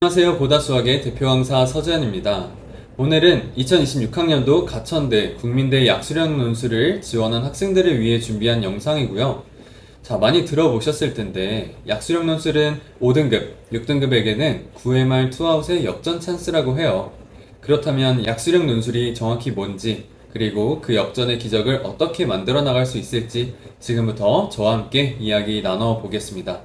안녕하세요. 보다수학의 대표 강사 서재현입니다. 오늘은 2026학년도 가천대 국민대 약수령 논술을 지원한 학생들을 위해 준비한 영상이고요. 자, 많이 들어보셨을 텐데 약수령 논술은 5등급, 6등급에게는 9회 말 투아웃의 역전 찬스라고 해요. 그렇다면 약수령 논술이 정확히 뭔지, 그리고 그 역전의 기적을 어떻게 만들어 나갈 수 있을지 지금부터 저와 함께 이야기 나눠보겠습니다.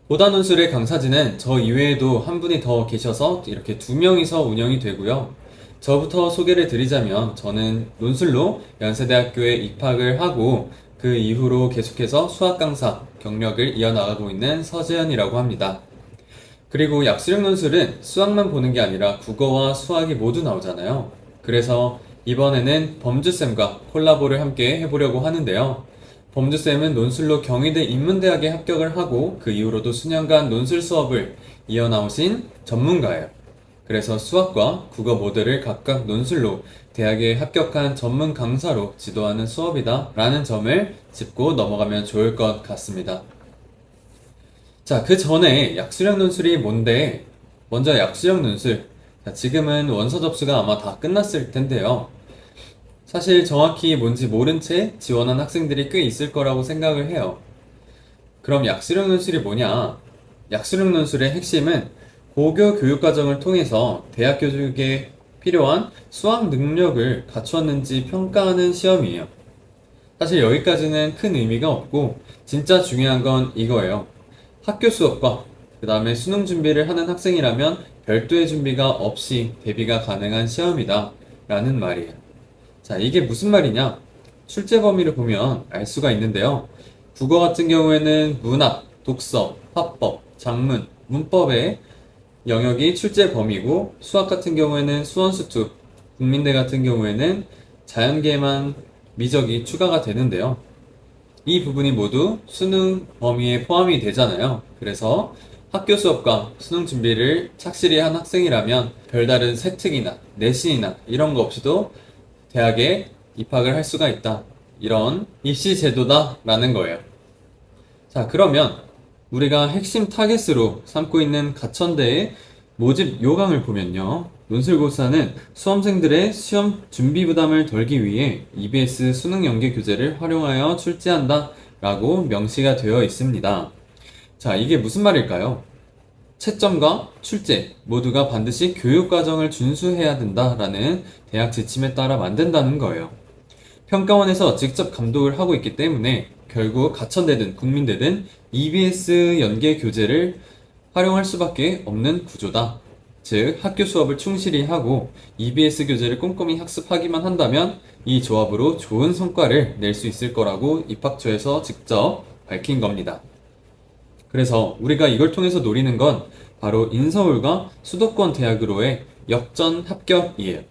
보다 논술의 강사진은 저 이외에도 한 분이 더 계셔서 이렇게 2명이서 운영이 되고요. 저부터 소개를 드리자면 저는 논술로 연세대학교에 입학을 하고 그 이후로 계속해서 수학 강사 경력을 이어나가고 있는 서재현이라고 합니다. 그리고 약수령 논술은 수학만 보는 게 아니라 국어와 수학이 모두 나오잖아요. 그래서 이번에는 범주쌤과 콜라보를 함께 해보려고 하는데요. 범주쌤은 논술로 경희대 인문대학에 합격을 하고 그 이후로도 수년간 논술 수업을 이어나오신 전문가예요. 그래서 수학과 국어 모두를 각각 논술로 대학에 합격한 전문 강사로 지도하는 수업이다 라는 점을 짚고 넘어가면 좋을 것 같습니다. 자, 그 전에 약수령 논술이 뭔데? 먼저 약수령 논술. 자, 지금은 원서 접수가 아마 다 끝났을 텐데요. 사실 정확히 뭔지 모른 채 지원한 학생들이 꽤 있을 거라고 생각을 해요. 그럼 약수령 논술이 뭐냐? 약수령 논술의 핵심은 고교 교육과정을 통해서 대학 교육에 필요한 수학 능력을 갖추었는지 평가하는 시험이에요. 사실 여기까지는 큰 의미가 없고 진짜 중요한 건 이거예요. 학교 수업과 그 다음에 수능 준비를 하는 학생이라면 별도의 준비가 없이 대비가 가능한 시험이다 라는 말이에요. 자, 이게 무슨 말이냐? 출제 범위를 보면 알 수가 있는데요. 국어 같은 경우에는 문학, 독서, 화법, 작문, 문법의 영역이 출제 범위고 수학 같은 경우에는 수원수투, 국민대 같은 경우에는 자연계만 미적이 추가가 되는데요. 이 부분이 모두 수능 범위에 포함이 되잖아요. 그래서 학교 수업과 수능 준비를 착실히 한 학생이라면 별다른 세특이나 내신이나 이런 거 없이도 대학에 입학을 할 수가 있다. 이런 입시 제도다 라는 거예요. 자, 그러면 우리가 핵심 타겟으로 삼고 있는 가천대의 모집 요강을 보면요. 논술고사는 수험생들의 시험 준비 부담을 덜기 위해 EBS 수능 연계 교재를 활용하여 출제한다 라고 명시가 되어 있습니다. 자, 이게 무슨 말일까요? 채점과 출제 모두가 반드시 교육과정을 준수해야 된다라는 대학 지침에 따라 만든다는 거예요. 평가원에서 직접 감독을 하고 있기 때문에 결국 가천대든 국민대든 EBS 연계 교재를 활용할 수밖에 없는 구조다. 즉 학교 수업을 충실히 하고 EBS 교재를 꼼꼼히 학습하기만 한다면 이 조합으로 좋은 성과를 낼 수 있을 거라고 입학처에서 직접 밝힌 겁니다. 그래서 우리가 이걸 통해서 노리는 건 바로 인서울과 수도권 대학으로의 역전 합격이에요.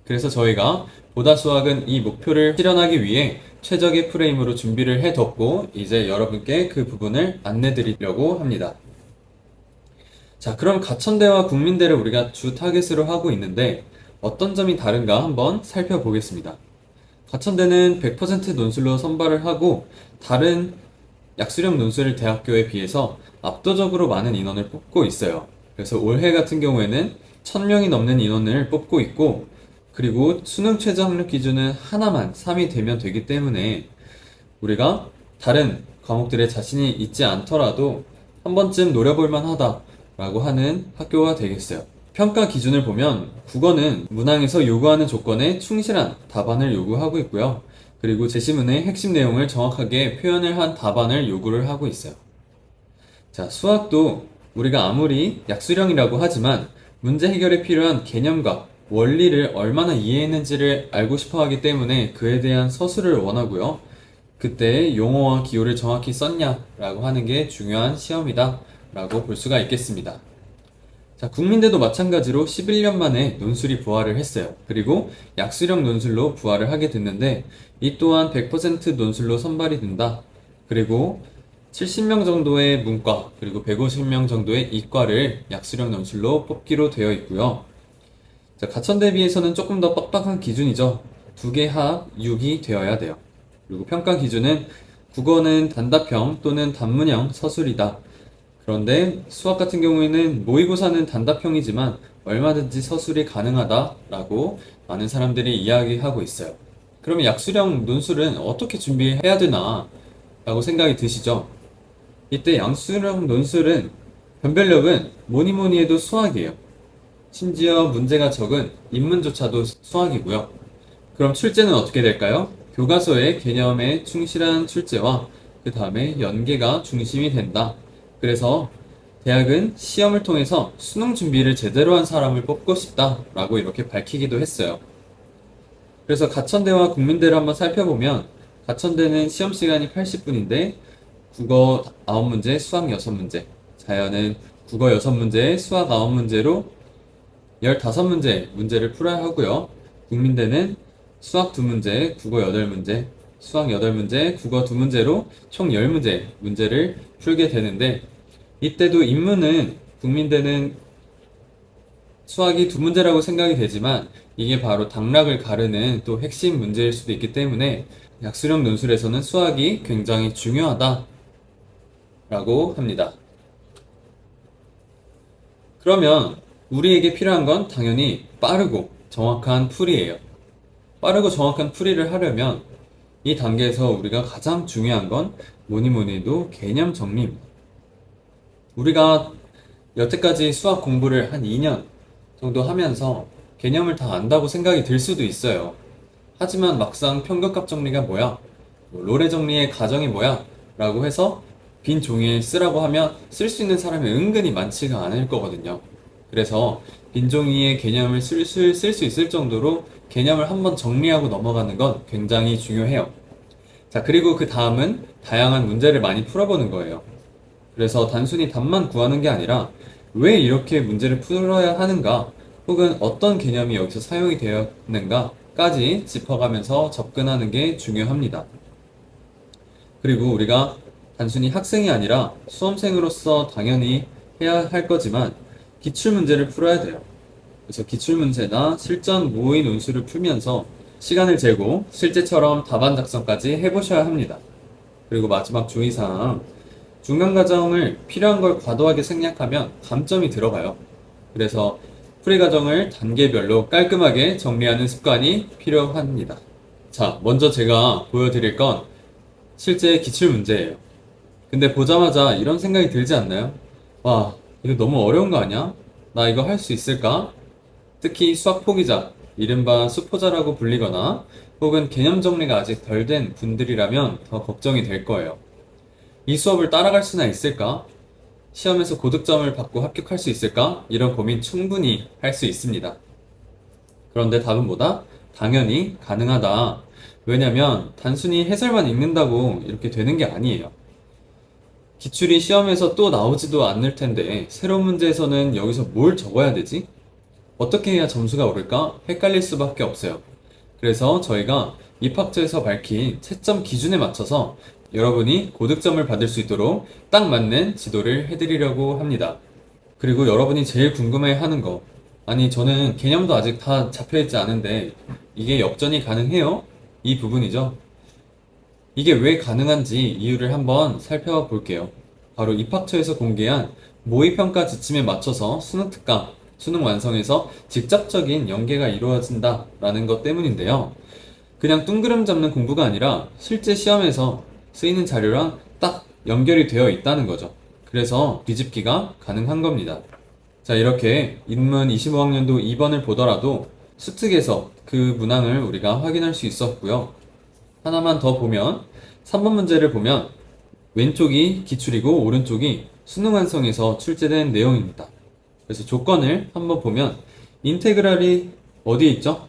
그래서 저희가 보다수학은 이 목표를 실현하기 위해 최적의 프레임으로 준비를 해뒀고 이제 여러분께 그 부분을 안내드리려고 합니다. 자, 그럼 가천대와 국민대를 우리가 주 타겟으로 하고 있는데 어떤 점이 다른가 한번 살펴보겠습니다. 가천대는 100% 논술로 선발을 하고 다른 약수령 논술 대학교에 비해서 압도적으로 많은 인원을 뽑고 있어요. 그래서 올해 같은 경우에는 1000명이 넘는 인원을 뽑고 있고 그리고 수능 최저 학력 기준은 하나만 3이 되면 되기 때문에 우리가 다른 과목들에 자신이 있지 않더라도 한 번쯤 노려볼 만하다 라고 하는 학교가 되겠어요. 평가 기준을 보면 국어는 문항에서 요구하는 조건에 충실한 답안을 요구하고 있고요. 그리고 제시문의 핵심 내용을 정확하게 표현을 한 답안을 요구를 하고 있어요. 자, 수학도 우리가 아무리 약수령이라고 하지만 문제 해결에 필요한 개념과 원리를 얼마나 이해했는지를 알고 싶어 하기 때문에 그에 대한 서술을 원하고요. 그때 용어와 기호를 정확히 썼냐 라고 하는 게 중요한 시험이다 라고 볼 수가 있겠습니다. 자, 국민대도 마찬가지로 11년 만에 논술이 부활을 했어요. 그리고 약수령 논술로 부활을 하게 됐는데 이 또한 100% 논술로 선발이 된다. 그리고 70명 정도의 문과 그리고 150명 정도의 이과를 약수령 논술로 뽑기로 되어 있고요. 자, 가천대 비해서는 조금 더 빡빡한 기준이죠. 2개 합 6이 되어야 돼요. 그리고 평가 기준은 국어는 단답형 또는 단문형 서술이다. 그런데 수학 같은 경우에는 모의고사는 단답형이지만 얼마든지 서술이 가능하다라고 많은 사람들이 이야기하고 있어요. 그러면 약수령 논술은 어떻게 준비해야 되나 라고 생각이 드시죠? 이때 약수령 논술은 변별력은 뭐니 뭐니 해도 수학이에요. 심지어 문제가 적은 인문조차도 수학이고요. 그럼 출제는 어떻게 될까요? 교과서의 개념에 충실한 출제와 그 다음에 연계가 중심이 된다. 그래서 대학은 시험을 통해서 수능 준비를 제대로 한 사람을 뽑고 싶다라고 이렇게 밝히기도 했어요. 그래서 가천대와 국민대를 한번 살펴보면 가천대는 시험 시간이 80분인데 국어 9문제, 수학 6문제, 자연은 국어 6문제, 수학 9문제로 15문제 문제를 풀어야 하고요. 국민대는 수학 2문제, 국어 8문제, 수학 8문제, 국어 2문제로 총 10문제 문제를 풀게 되는데 이때도 인문은 국민대는 수학이 2문제라고 생각이 되지만 이게 바로 당락을 가르는 또 핵심 문제일 수도 있기 때문에 약수령 논술에서는 수학이 굉장히 중요하다라고 합니다. 그러면 우리에게 필요한 건 당연히 빠르고 정확한 풀이에요. 빠르고 정확한 풀이를 하려면 이 단계에서 우리가 가장 중요한 건 뭐니 뭐니 해도 개념 정리입니다. 우리가 여태까지 수학 공부를 한 2년 정도 하면서 개념을 다 안다고 생각이 들 수도 있어요. 하지만 막상 편곡값 정리가 뭐야? 로레 정리의 가정이 뭐야? 라고 해서 빈 종이에 쓰라고 하면 쓸 수 있는 사람이 은근히 많지가 않을 거거든요. 그래서 빈 종이에 개념을 쓸 수 있을 정도로 개념을 한번 정리하고 넘어가는 건 굉장히 중요해요. 자, 그리고 그 다음은 다양한 문제를 많이 풀어보는 거예요. 그래서 단순히 답만 구하는 게 아니라 왜 이렇게 문제를 풀어야 하는가 혹은 어떤 개념이 여기서 사용이 되었는가까지 짚어가면서 접근하는 게 중요합니다. 그리고 우리가 단순히 학생이 아니라 수험생으로서 당연히 해야 할 거지만 기출문제를 풀어야 돼요. 그래서 기출문제나 실전 모의 논술을 풀면서 시간을 재고 실제처럼 답안 작성까지 해보셔야 합니다. 그리고 마지막 주의사항, 중간 과정을 필요한 걸 과도하게 생략하면 감점이 들어가요. 그래서 풀이 과정을 단계별로 깔끔하게 정리하는 습관이 필요합니다. 자, 먼저 제가 보여드릴 건 실제 기출문제예요. 근데 보자마자 이런 생각이 들지 않나요? 와, 이거 너무 어려운 거 아니야? 나 이거 할 수 있을까? 특히 수학 포기자, 이른바 수포자라고 불리거나 혹은 개념 정리가 아직 덜 된 분들이라면 더 걱정이 될 거예요. 이 수업을 따라갈 수나 있을까? 시험에서 고득점을 받고 합격할 수 있을까? 이런 고민 충분히 할 수 있습니다. 그런데 답은 뭐다? 당연히 가능하다. 왜냐면 단순히 해설만 읽는다고 이렇게 되는 게 아니에요. 기출이 시험에서 또 나오지도 않을 텐데 새로운 문제에서는 여기서 뭘 적어야 되지? 어떻게 해야 점수가 오를까? 헷갈릴 수밖에 없어요. 그래서 저희가 입학처에서 밝힌 채점 기준에 맞춰서 여러분이 고득점을 받을 수 있도록 딱 맞는 지도를 해드리려고 합니다. 그리고 여러분이 제일 궁금해하는 거, 아니 저는 개념도 아직 다 잡혀있지 않은데 이게 역전이 가능해요? 이 부분이죠. 이게 왜 가능한지 이유를 한번 살펴볼게요. 바로 입학처에서 공개한 모의평가 지침에 맞춰서 수능 특강, 수능 완성에서 직접적인 연계가 이루어진다라는 것 때문인데요. 그냥 뚱그름 잡는 공부가 아니라 실제 시험에서 쓰이는 자료랑 딱 연결이 되어 있다는 거죠. 그래서 뒤집기가 가능한 겁니다. 자, 이렇게 인문 25학년도 2번을 보더라도 수특에서 그 문항을 우리가 확인할 수 있었고요. 하나만 더 보면 3번 문제를 보면 왼쪽이 기출이고 오른쪽이 수능 완성에서 출제된 내용입니다. 그래서 조건을 한번 보면 인테그랄이 어디에 있죠?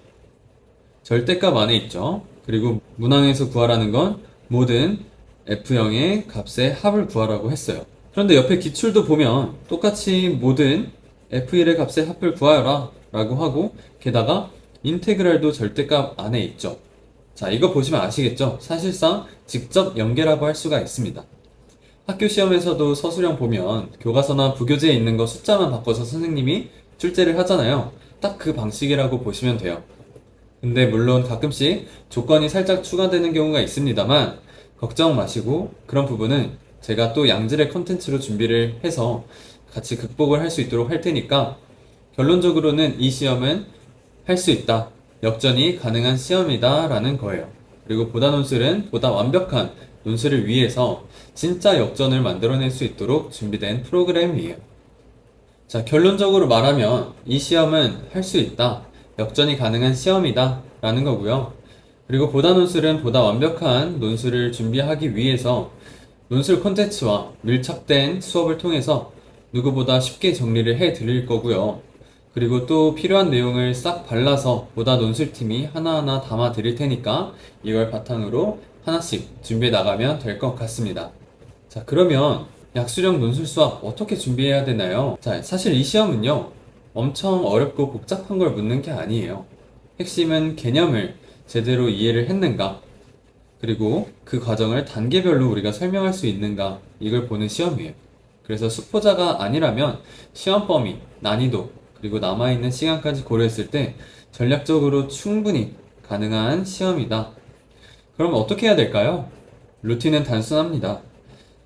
절대값 안에 있죠. 그리고 문항에서 구하라는 건 모든 F형의 값의 합을 구하라고 했어요. 그런데 옆에 기출도 보면 똑같이 모든 F1의 값의 합을 구하여라 라고 하고, 게다가 인테그랄도 절대값 안에 있죠. 자, 이거 보시면 아시겠죠? 사실상 직접 연계라고 할 수가 있습니다. 학교 시험에서도 서술형 보면 교과서나 부교재에 있는 거 숫자만 바꿔서 선생님이 출제를 하잖아요. 딱 그 방식이라고 보시면 돼요. 근데 물론 가끔씩 조건이 살짝 추가되는 경우가 있습니다만 걱정 마시고, 그런 부분은 제가 또 양질의 컨텐츠로 준비를 해서 같이 극복을 할 수 있도록 할 테니까, 결론적으로는 이 시험은 할 수 있다, 역전이 가능한 시험이다 라는 거예요. 그리고 보다 논술은 보다 완벽한 논술을 위해서 진짜 역전을 만들어낼 수 있도록 준비된 프로그램이에요. 자, 결론적으로 말하면 이 시험은 할 수 있다, 역전이 가능한 시험이다 라는 거고요. 그리고 보다 논술은 보다 완벽한 논술을 준비하기 위해서 논술 콘텐츠와 밀착된 수업을 통해서 누구보다 쉽게 정리를 해 드릴 거고요. 그리고 또 필요한 내용을 싹 발라서 보다 논술팀이 하나하나 담아 드릴 테니까 이걸 바탕으로 하나씩 준비해 나가면 될 것 같습니다. 자, 그러면 약수령 논술 수학 어떻게 준비해야 되나요? 자, 사실 이 시험은요, 엄청 어렵고 복잡한 걸 묻는 게 아니에요. 핵심은 개념을 제대로 이해를 했는가, 그리고 그 과정을 단계별로 우리가 설명할 수 있는가, 이걸 보는 시험이에요. 그래서 수포자가 아니라면 시험 범위, 난이도, 그리고 남아있는 시간까지 고려했을 때 전략적으로 충분히 가능한 시험이다. 그럼 어떻게 해야 될까요? 루틴은 단순합니다.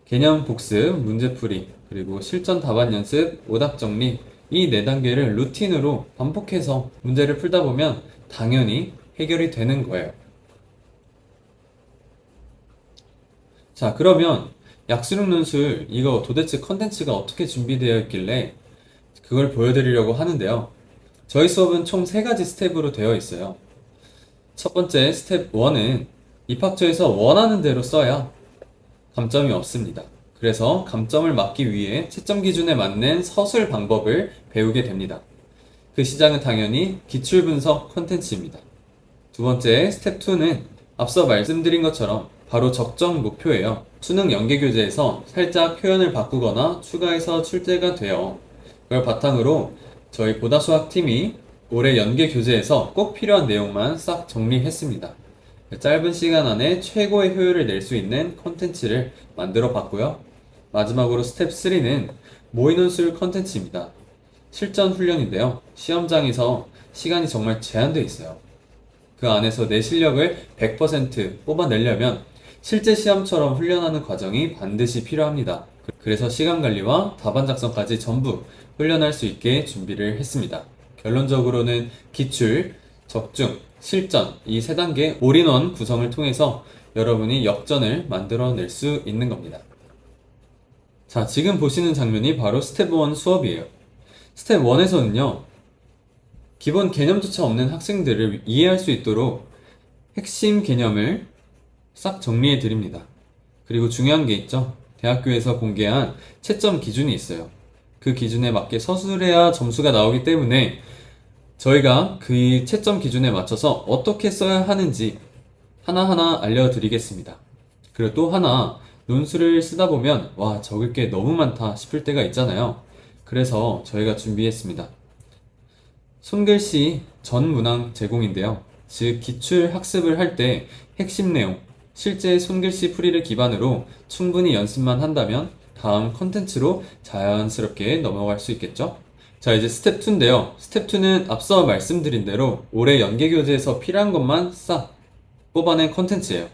개념 복습, 문제풀이, 그리고 실전 답안 연습, 오답 정리, 이 네 단계를 루틴으로 반복해서 문제를 풀다 보면 당연히 해결이 되는 거예요. 자, 그러면 약수능 논술 이거 도대체 컨텐츠가 어떻게 준비되어 있길래 그걸 보여드리려고 하는데요. 저희 수업은 총 3가지 스텝으로 되어 있어요. 첫 번째 스텝 1은 입학처에서 원하는 대로 써야 감점이 없습니다. 그래서 감점을 막기 위해 채점 기준에 맞는 서술 방법을 배우게 됩니다. 그 시작은 당연히 기출분석 컨텐츠입니다. 두 번째 스텝 2는 앞서 말씀드린 것처럼 바로 적정 목표예요. 수능 연계교재에서 살짝 표현을 바꾸거나 추가해서 출제가 돼요. 그걸 바탕으로 저희 보다수학팀이 올해 연계교재에서 꼭 필요한 내용만 싹 정리했습니다. 짧은 시간 안에 최고의 효율을 낼 수 있는 컨텐츠를 만들어 봤고요. 마지막으로 스텝 3는 모의논술 컨텐츠입니다. 실전 훈련인데요. 시험장에서 시간이 정말 제한되어 있어요. 그 안에서 내 실력을 100% 뽑아내려면 실제 시험처럼 훈련하는 과정이 반드시 필요합니다. 그래서 시간 관리와 답안 작성까지 전부 훈련할 수 있게 준비를 했습니다. 결론적으로는 기출, 적중, 실전 이 3단계 올인원 구성을 통해서 여러분이 역전을 만들어낼 수 있는 겁니다. 자, 지금 보시는 장면이 바로 스텝 1 수업이에요. 스텝 1에서는요, 기본 개념조차 없는 학생들을 이해할 수 있도록 핵심 개념을 싹 정리해 드립니다. 그리고 중요한 게 있죠. 대학교에서 공개한 채점 기준이 있어요. 그 기준에 맞게 서술해야 점수가 나오기 때문에 저희가 그 채점 기준에 맞춰서 어떻게 써야 하는지 하나하나 알려드리겠습니다. 그리고 또 하나, 논술을 쓰다 보면 와, 적을 게 너무 많다 싶을 때가 있잖아요. 그래서 저희가 준비했습니다. 손글씨 전 문항 제공인데요. 즉 기출 학습을 할 때 핵심 내용, 실제 손글씨 풀이를 기반으로 충분히 연습만 한다면 다음 컨텐츠로 자연스럽게 넘어갈 수 있겠죠? 자, 이제 스텝 2인데요. 스텝 2는 앞서 말씀드린 대로 올해 연계교재에서 필요한 것만 싹 뽑아낸 컨텐츠예요.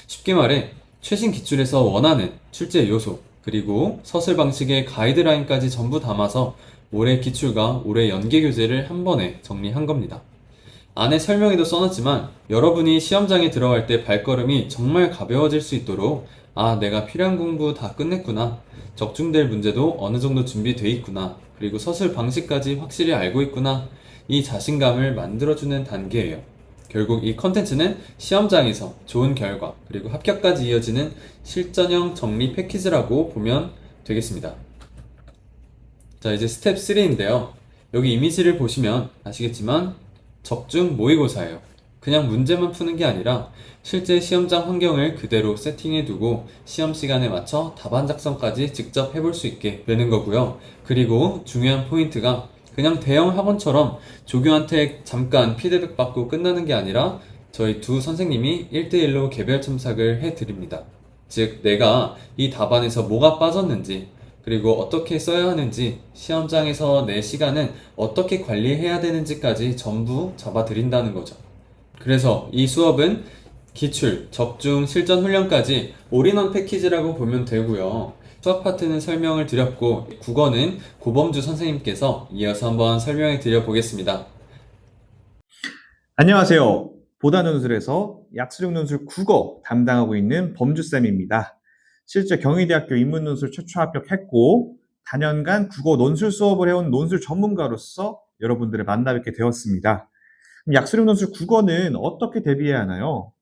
쉽게 말해 최신 기출에서 원하는 출제 요소, 그리고 서술 방식의 가이드라인까지 전부 담아서 올해 기출과 올해 연계교재를 한 번에 정리한 겁니다. 안에 설명에도 써놨지만 여러분이 시험장에 들어갈 때 발걸음이 정말 가벼워질 수 있도록 아, 내가 필요한 공부 다 끝냈구나, 적중될 문제도 어느 정도 준비돼 있구나, 그리고 서술 방식까지 확실히 알고 있구나, 이 자신감을 만들어주는 단계예요. 결국 이 컨텐츠는 시험장에서 좋은 결과, 그리고 합격까지 이어지는 실전형 정리 패키지라고 보면 되겠습니다. 자, 이제 스텝 3인데요. 여기 이미지를 보시면 아시겠지만 적중 모의고사예요. 그냥 문제만 푸는 게 아니라 실제 시험장 환경을 그대로 세팅해두고 시험 시간에 맞춰 답안 작성까지 직접 해볼 수 있게 되는 거고요. 그리고 중요한 포인트가 그냥 대형 학원처럼 조교한테 잠깐 피드백 받고 끝나는 게 아니라 저희 두 선생님이 1대1로 개별 첨삭을 해드립니다. 즉, 내가 이 답안에서 뭐가 빠졌는지, 그리고 어떻게 써야 하는지, 시험장에서 내 시간은 어떻게 관리해야 되는지까지 전부 잡아드린다는 거죠. 그래서 이 수업은 기출, 적중, 실전 훈련까지 올인원 패키지라고 보면 되고요. 수학 파트는 설명을 드렸고, 국어는 고범주 선생님께서 이어서 한번 설명해 드려 보겠습니다. 안녕하세요. 보다논술에서 약수령 논술 국어 담당하고 있는 범주쌤입니다. 실제 경희대학교 인문논술 최초 합격했고 단연간 국어 논술 수업을 해온 논술 전문가로서 여러분들을 만나 뵙게 되었습니다. 그럼 약수령 논술 국어는 어떻게 대비해야 하나요?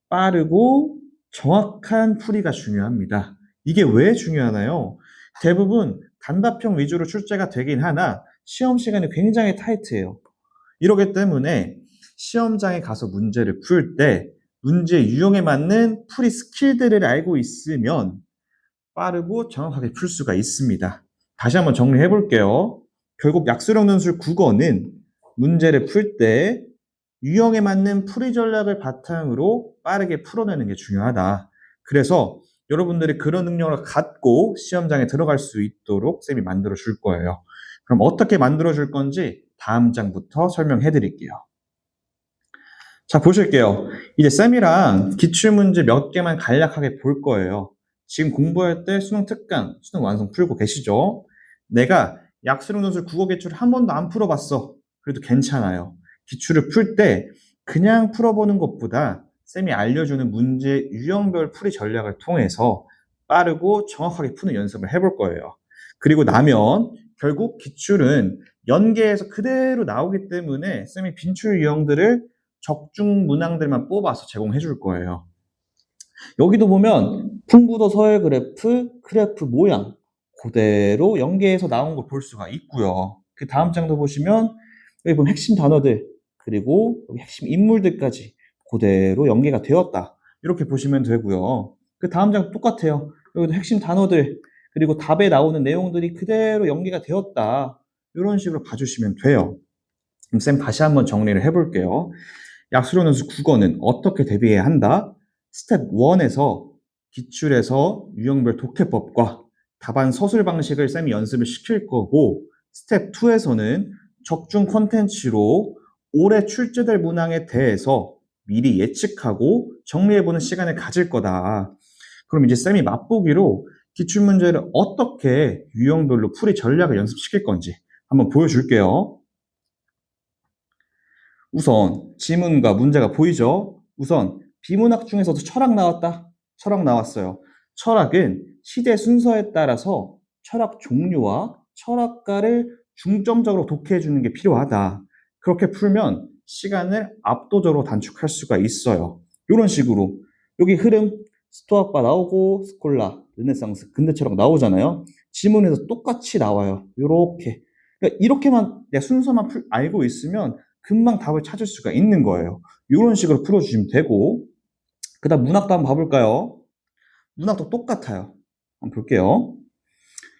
빠르고 정확한 풀이가 중요합니다. 이게 왜 중요하나요? 대부분 단답형 위주로 출제가 되긴 하나 시험 시간이 굉장히 타이트해요. 이러기 때문에 시험장에 가서 문제를 풀 때 문제 유형에 맞는 풀이 스킬들을 알고 있으면 빠르고 정확하게 풀 수가 있습니다. 다시 한번 정리해 볼게요. 결국 약수령 논술 국어는 문제를 풀 때 유형에 맞는 풀이 전략을 바탕으로 빠르게 풀어내는 게 중요하다. 그래서 여러분들이 그런 능력을 갖고 시험장에 들어갈 수 있도록 쌤이 만들어 줄 거예요. 그럼 어떻게 만들어 줄 건지 다음 장부터 설명해 드릴게요. 자, 보실게요. 이제 쌤이랑 기출문제 몇 개만 간략하게 볼 거예요. 지금 공부할 때 수능 특강, 수능 완성 풀고 계시죠? 내가 약수령 논술 국어 기출을 한 번도 안 풀어봤어. 그래도 괜찮아요. 기출을 풀 때 그냥 풀어보는 것보다 쌤이 알려주는 문제 유형별 풀이 전략을 통해서 빠르고 정확하게 푸는 연습을 해볼 거예요. 그리고 나면 결국 기출은 연계해서 그대로 나오기 때문에 쌤이 빈출 유형들을 적중 문항들만 뽑아서 제공해 줄 거예요. 여기도 보면 풍부도 서열 그래프 모양 그대로 연계해서 나온 걸 볼 수가 있고요. 그 다음 장도 보시면 여기 보면 핵심 단어들 그리고 여기 핵심 인물들까지 그대로 연계가 되었다. 이렇게 보시면 되고요. 그 다음 장 똑같아요. 여기도 핵심 단어들 그리고 답에 나오는 내용들이 그대로 연계가 되었다. 이런 식으로 봐주시면 돼요. 그럼 쌤 다시 한번 정리를 해볼게요. 약수령 논술 국어는 어떻게 대비해야 한다? 스텝 1에서 기출에서 유형별 독해법과 답안 서술 방식을 쌤이 연습을 시킬 거고 스텝 2에서는 적중 콘텐츠로 올해 출제될 문항에 대해서 미리 예측하고 정리해보는 시간을 가질 거다. 그럼 이제 쌤이 맛보기로 기출문제를 어떻게 유형별로 풀이 전략을 연습시킬 건지 한번 보여줄게요. 우선 지문과 문제가 보이죠? 우선 비문학 중에서도 철학 나왔다. 철학 나왔어요. 철학은 시대 순서에 따라서 철학 종류와 철학가를 중점적으로 독해해 주는 게 필요하다. 그렇게 풀면 시간을 압도적으로 단축할 수가 있어요. 이런 식으로 여기 흐름 스토아파 나오고 스콜라, 르네상스, 근대철학 나오잖아요. 지문에서 똑같이 나와요. 이렇게. 그러니까 이렇게만 내 순서만 알고 있으면 금방 답을 찾을 수가 있는 거예요. 이런 식으로 풀어주시면 되고 그 다음 문학도 한번 봐볼까요? 문학도 똑같아요. 한번 볼게요.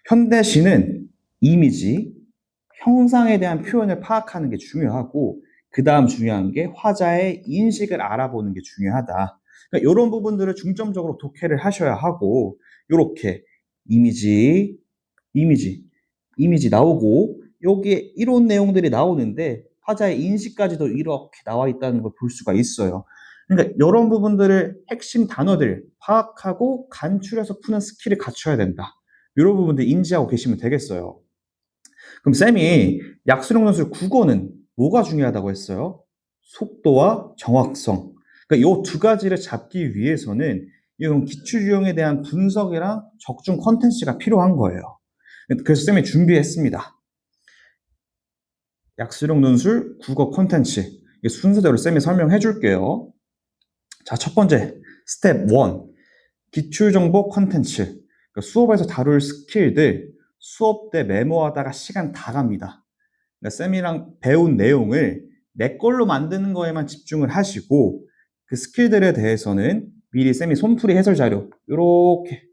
현대시는 이미지, 형상에 대한 표현을 파악하는 게 중요하고 그 다음 중요한 게 화자의 인식을 알아보는 게 중요하다. 그러니까 이런 부분들을 중점적으로 독해를 하셔야 하고 이렇게 이미지, 이미지, 이미지 나오고 여기에 이론 내용들이 나오는데 화자의 인식까지도 이렇게 나와 있다는 걸 볼 수가 있어요. 그러니까 이런 부분들을 핵심 단어들 파악하고 간추려서 푸는 스킬을 갖춰야 된다. 이런 부분들 인지하고 계시면 되겠어요. 그럼 쌤이 약수령 논술 국어는 뭐가 중요하다고 했어요? 속도와 정확성. 그러니까 이 두 가지를 잡기 위해서는 이런 기출 유형에 대한 분석이랑 적중 컨텐츠가 필요한 거예요. 그래서 쌤이 준비했습니다. 약수령 논술 국어 콘텐츠 순서대로 쌤이 설명해 줄게요. 자, 첫 번째 스텝 1 기출정보 콘텐츠 그러니까 수업에서 다룰 스킬들 수업 때 메모하다가 시간 다 갑니다. 그러니까 쌤이랑 배운 내용을 내 걸로 만드는 거에만 집중을 하시고 그 스킬들에 대해서는 미리 쌤이 손풀이 해설 자료 이렇게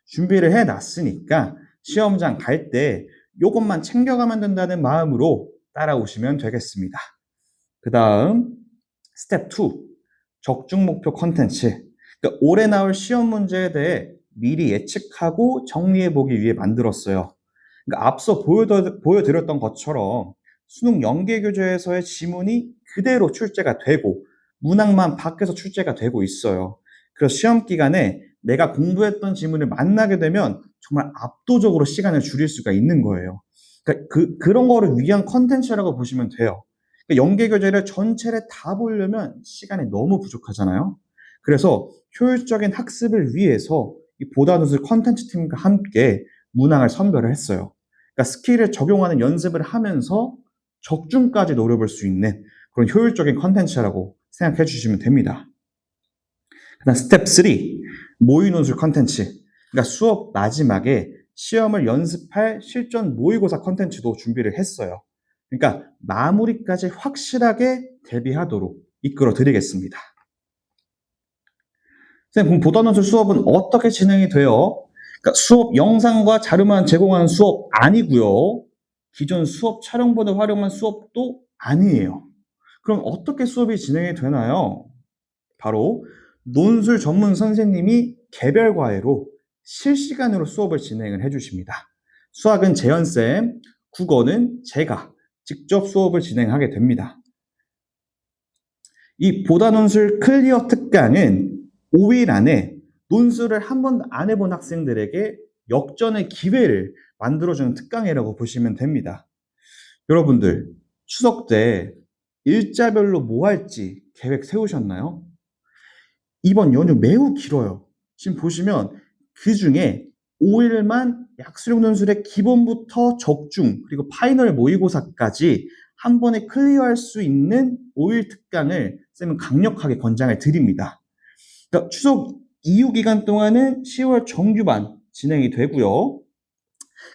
준비를 해놨으니까 시험장 갈 때 이것만 챙겨가면 된다는 마음으로 따라오시면 되겠습니다. 그 다음 스텝 2 적중 목표 컨텐츠. 그러니까 올해 나올 시험 문제에 대해 미리 예측하고 정리해보기 위해 만들었어요. 그러니까 앞서 보여드렸던 것처럼 수능 연계교재에서의 지문이 그대로 출제가 되고 문항만 밖에서 출제가 되고 있어요. 그래서 시험 기간에 내가 공부했던 지문을 만나게 되면 정말 압도적으로 시간을 줄일 수가 있는 거예요. 그러니까 그런 거를 위한 컨텐츠라고 보시면 돼요. 그러니까 연계교재를 전체를 다 보려면 시간이 너무 부족하잖아요. 그래서 효율적인 학습을 위해서 이 보다노슬 컨텐츠 팀과 함께 문항을 선별을 했어요. 그러니까 스킬을 적용하는 연습을 하면서 적중까지 노려볼 수 있는 그런 효율적인 컨텐츠라고 생각해 주시면 됩니다. 그다음 스텝 3 모의논술 컨텐츠. 그러니까 수업 마지막에 시험을 연습할 실전 모의고사 컨텐츠도 준비를 했어요. 그러니까 마무리까지 확실하게 대비하도록 이끌어 드리겠습니다. 선생님, 그럼 보다논술 수업은 어떻게 진행이 돼요? 그러니까 수업 영상과 자료만 제공하는 수업 아니고요. 기존 수업 촬영본을 활용한 수업도 아니에요. 그럼 어떻게 수업이 진행이 되나요? 바로 논술 전문 선생님이 개별 과외로 실시간으로 수업을 진행을 해주십니다. 수학은 재현쌤, 국어는 제가 직접 수업을 진행하게 됩니다. 이 보다논술 클리어 특강은 5일 안에 논술을 한 번도 안 해본 학생들에게 역전의 기회를 만들어주는 특강이라고 보시면 됩니다. 여러분들, 추석 때 일자별로 뭐 할지 계획 세우셨나요? 이번 연휴 매우 길어요. 지금 보시면 그 중에 5일만 약수령 논술의 기본부터 적중, 그리고 파이널 모의고사까지 한 번에 클리어할 수 있는 5일 특강을 쌤은 강력하게 권장을 드립니다. 그러니까 추석 이후 기간 동안은 10월 정규반 진행이 되고요.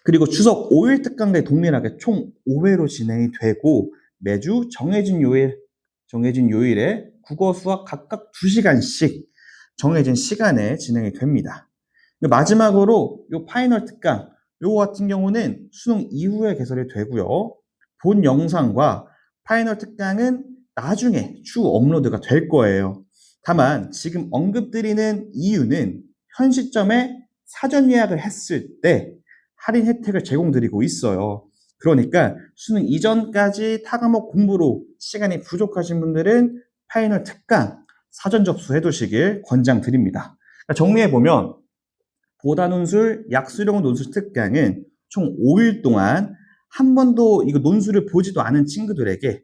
그리고 추석 5일 특강대 동일하게 총 5회로 진행이 되고 매주 정해진 요일에 국어, 수학 각각 2시간씩 정해진 시간에 진행이 됩니다. 마지막으로 요 파이널 특강, 요거 같은 경우는 수능 이후에 개설이 되고요. 본 영상과 파이널 특강은 나중에 추후 업로드가 될 거예요. 다만 지금 언급드리는 이유는 현 시점에 사전 예약을 했을 때 할인 혜택을 제공드리고 있어요. 그러니까 수능 이전까지 타과목 공부로 시간이 부족하신 분들은 파이널 특강 사전 접수해 두시길 권장드립니다. 정리해보면 보다논술 약수령 논술 특강은 총 5일 동안 한 번도 이거 논술을 보지도 않은 친구들에게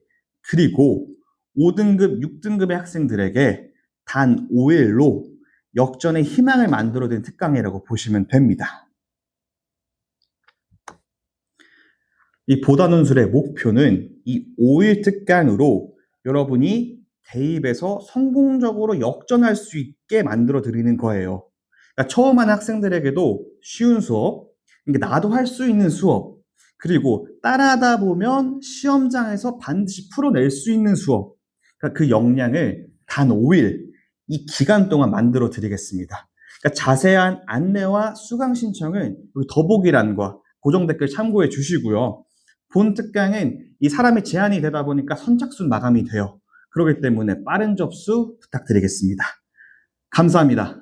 그리고 5등급, 6등급의 학생들에게 단 5일로 역전의 희망을 만들어낸 특강이라고 보시면 됩니다. 이 보다논술의 목표는 이 5일 특강으로 여러분이 대입에서 성공적으로 역전할 수 있게 만들어 드리는 거예요. 그러니까 처음 하는 학생들에게도 쉬운 수업, 그러니까 나도 할 수 있는 수업, 그리고 따라하다 보면 시험장에서 반드시 풀어낼 수 있는 수업, 그러니까 그 역량을 단 5일 이 기간 동안 만들어 드리겠습니다. 그러니까 자세한 안내와 수강 신청은 여기 더보기란과 고정 댓글 참고해 주시고요. 본 특강은 이 사람이 제한이 되다 보니까 선착순 마감이 돼요. 그렇기 때문에 빠른 접수 부탁드리겠습니다. 감사합니다.